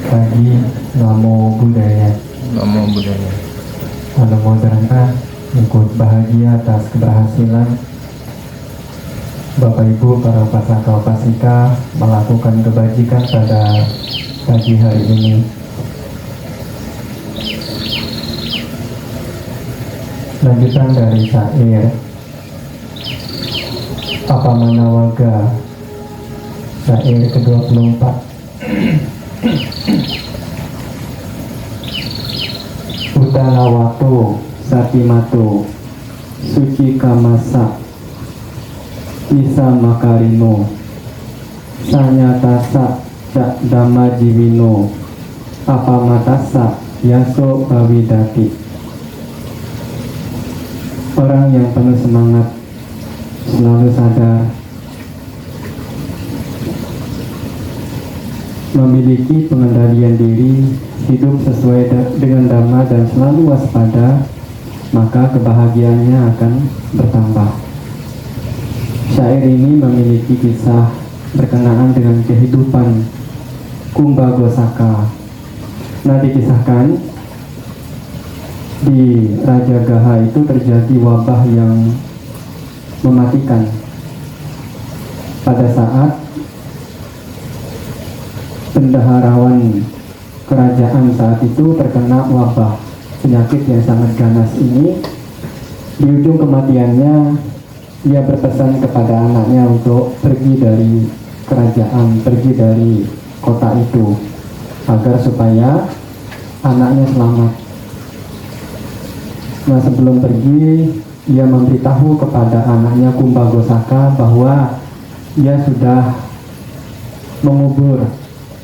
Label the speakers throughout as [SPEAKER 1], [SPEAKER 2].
[SPEAKER 1] pagi. Namo Buddhaya.
[SPEAKER 2] Namo Buddhaya.
[SPEAKER 1] Namo Dharma. Ikut bahagia atas keberhasilan Bapak Ibu para upasaka upasika melakukan kebajikan pada pagi hari ini. Lanjutan dari syair Apamana Waga, syair ke-24. Utanawato Satimato Suci Kamasa Isa Makarino Sanyatasa Cak Dhamma Jiwino Apamatasa Yaso Bawidati. Orang yang penuh semangat, selalu sadar, memiliki pengendalian diri, hidup sesuai dengan dhamma dan selalu waspada, maka kebahagiaannya akan bertambah. Syair ini memiliki kisah berkenaan dengan kehidupan Kumbhagosaka. Nah, dikisahkan di Rajagaha itu terjadi wabah yang mematikan. Pada saat bendaharawan kerajaan saat itu terkena wabah, penyakit yang sangat ganas ini, di ujung kematiannya ia berpesan kepada anaknya untuk pergi dari kerajaan, pergi dari kota itu, agar supaya anaknya selamat. Nah, sebelum pergi, ia memberitahu kepada anaknya Kumbhagosaka bahwa ia sudah mengubur,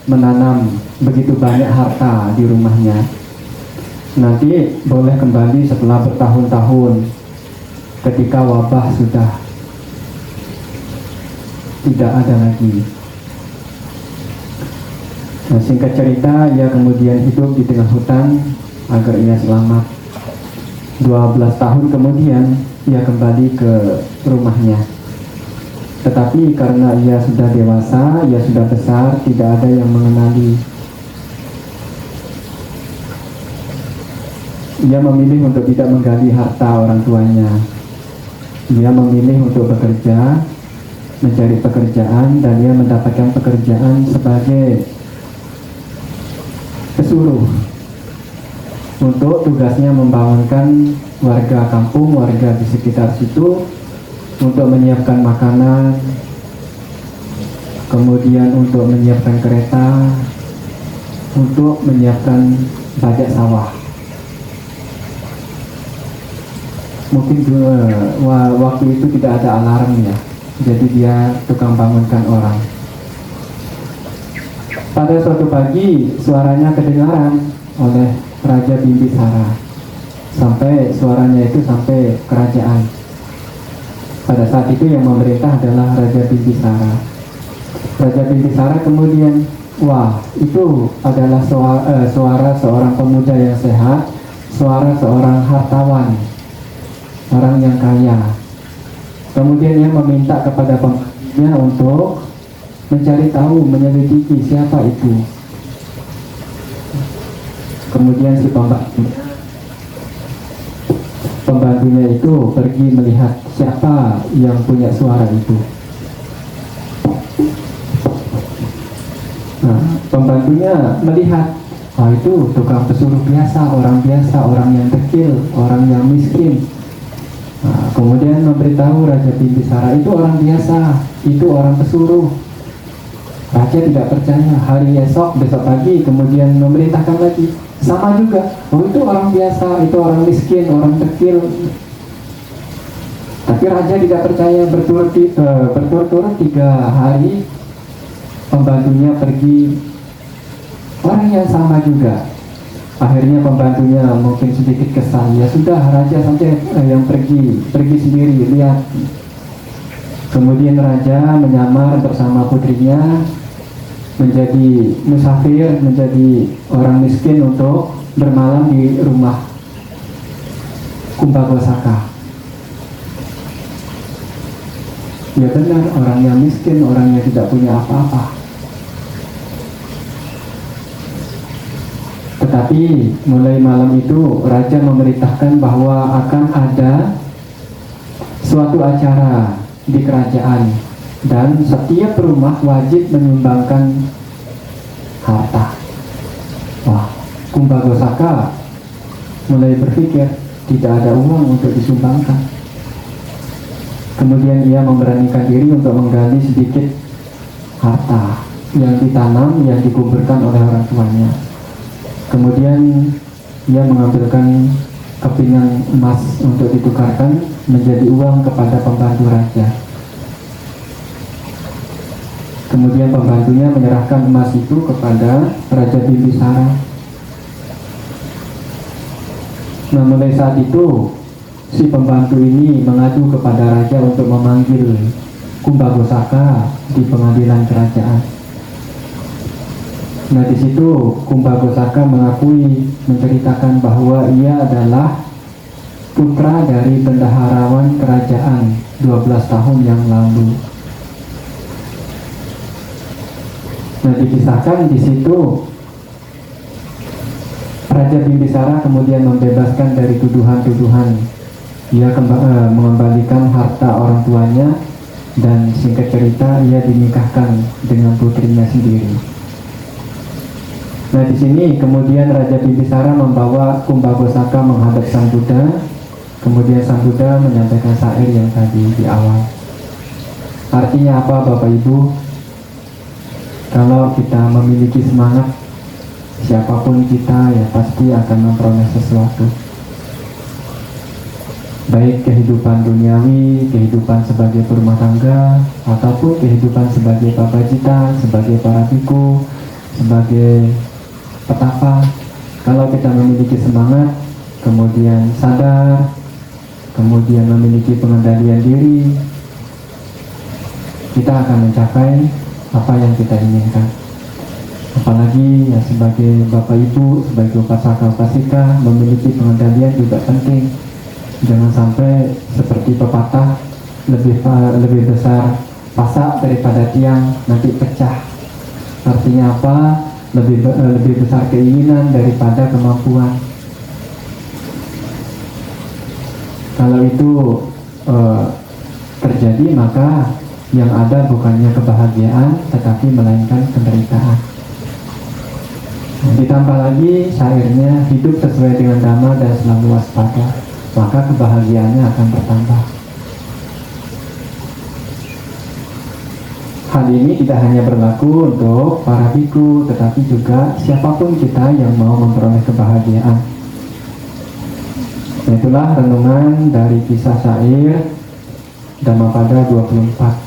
[SPEAKER 1] menanam begitu banyak harta di rumahnya. Nanti boleh kembali setelah bertahun-tahun, ketika wabah sudah tidak ada lagi. Nah, singkat cerita, ia kemudian hidup di tengah hutan agar ia selamat. 12 tahun kemudian ia kembali ke rumahnya. Tetapi karena ia sudah dewasa, ia sudah besar, tidak ada yang mengenali. Ia memilih untuk tidak menggali harta orang tuanya. Ia memilih untuk bekerja, mencari pekerjaan, dan ia mendapatkan pekerjaan sebagai pesuruh. Untuk tugasnya membangunkan warga kampung, warga di sekitar situ, untuk menyiapkan makanan, kemudian untuk menyiapkan kereta, untuk menyiapkan bajak sawah. Mungkin waktu itu tidak ada alarm ya, jadi dia tukang bangunkan orang. Pada suatu pagi suaranya kedengaran oleh Raja Bimbisara, sampai suaranya itu sampai kerajaan. Pada saat itu yang memerintah adalah Raja Bimbisara. Raja Bimbisara kemudian, wah, itu adalah suara seorang pemuda yang sehat, suara seorang hartawan, orang yang kaya. Kemudian ia meminta kepada pembantunya untuk mencari tahu, menyelidiki siapa itu. Kemudian si pembantunya itu pergi melihat siapa yang punya suara itu. Nah, pembantunya melihat, itu tukang pesuruh biasa, orang yang kecil, orang yang miskin. Nah, kemudian memberitahu Raja Bimbisara, itu orang biasa, itu orang pesuruh. Raja tidak percaya. Hari besok pagi kemudian memerintahkan lagi, sama juga, itu orang biasa, itu orang miskin, orang kecil. Tapi Raja tidak percaya. Berturut-turut 3 hari pembantunya pergi, orang yang sama juga. Akhirnya pembantunya mungkin sedikit kesal, ya sudah, Raja saja yang pergi sendiri, lihat. Kemudian Raja menyamar bersama putrinya menjadi musafir, menjadi orang miskin untuk bermalam di rumah Kumbhagosaka. Ya benar, orang yang miskin, orang yang tidak punya apa-apa. Tetapi mulai malam itu raja memerintahkan bahwa akan ada suatu acara di kerajaan dan setiap rumah wajib menyumbangkan harta. Wah, Kumbagosaka mulai berpikir tidak ada uang untuk disumbangkan. Kemudian ia memberanikan diri untuk menggali sedikit harta yang ditanam, yang dikumpulkan oleh orang tuanya. Kemudian ia mengambilkan kepingan emas untuk ditukarkan menjadi uang kepada pembantu raja. Kemudian pembantunya menyerahkan emas itu kepada Raja Bimbisara. Nah, mulai saat itu si pembantu ini mengadu kepada raja untuk memanggil Kumbagosaka di pengadilan kerajaan. Nah, di situ Kumbagosaka mengakui, menceritakan bahwa ia adalah putra dari bendaharawan kerajaan 12 tahun yang lalu. Nah, dikisahkan di situ Raja Bimbisara kemudian membebaskan dari tuduhan-tuduhan. Ia mengembalikan harta orang tuanya dan singkat cerita ia dinikahkan dengan putrinya sendiri. Nah, di sini kemudian Raja Bimbisara membawa Kumbagosaka menghadap Sang Buddha. Kemudian Sang Buddha menyampaikan syair yang tadi di awal. Artinya apa, Bapak Ibu? Kalau kita memiliki semangat, siapapun kita ya pasti akan memperoleh sesuatu. Baik kehidupan duniawi, kehidupan sebagai berumah tangga, ataupun kehidupan sebagai pabajita, sebagai para biku, sebagai petapa. Kalau kita memiliki semangat, kemudian sadar, kemudian memiliki pengendalian diri, kita akan mencapai apa yang kita inginkan. Apalagi ya sebagai Bapak Ibu, sebagai upasaka-upasika, memiliki pengendalian juga penting. Jangan sampai seperti pepatah, lebih besar pasak daripada tiang, nanti pecah. Artinya apa? Lebih besar keinginan daripada kemampuan. Kalau itu terjadi, maka yang ada bukannya kebahagiaan, tetapi melainkan penderitaan. Ditambah lagi syairnya, hidup sesuai dengan dhamma dan selalu waspada, maka kebahagiaannya akan bertambah. Hal ini tidak hanya berlaku untuk para biku, tetapi juga siapapun kita yang mau memperoleh kebahagiaan. Itulah renungan dari kisah syair Dhammapada 24.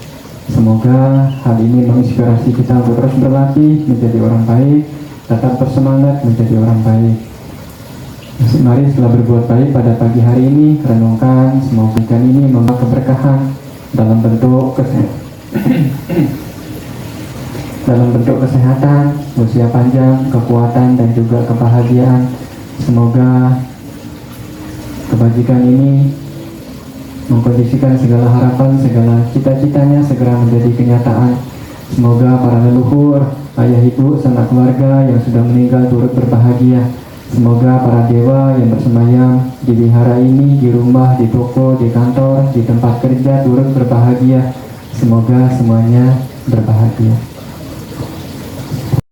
[SPEAKER 1] Semoga hal ini menginspirasi kita untuk terus berlatih menjadi orang baik, tetap bersemangat menjadi orang baik. Mari setelah berbuat baik pada pagi hari ini, renungkan semoga ikan ini membawa keberkahan dalam bentuk kesehatan, usia panjang, kekuatan, dan juga kebahagiaan. Semoga kebajikan ini mengkondisikan segala harapan, segala cita-citanya segera menjadi kenyataan. Semoga para leluhur, ayah ibu, sanak keluarga yang sudah meninggal turut berbahagia. Semoga para dewa yang bersemayam di wihara ini, di rumah, di toko, di kantor, di tempat kerja turut berbahagia. Semoga semuanya berbahagia.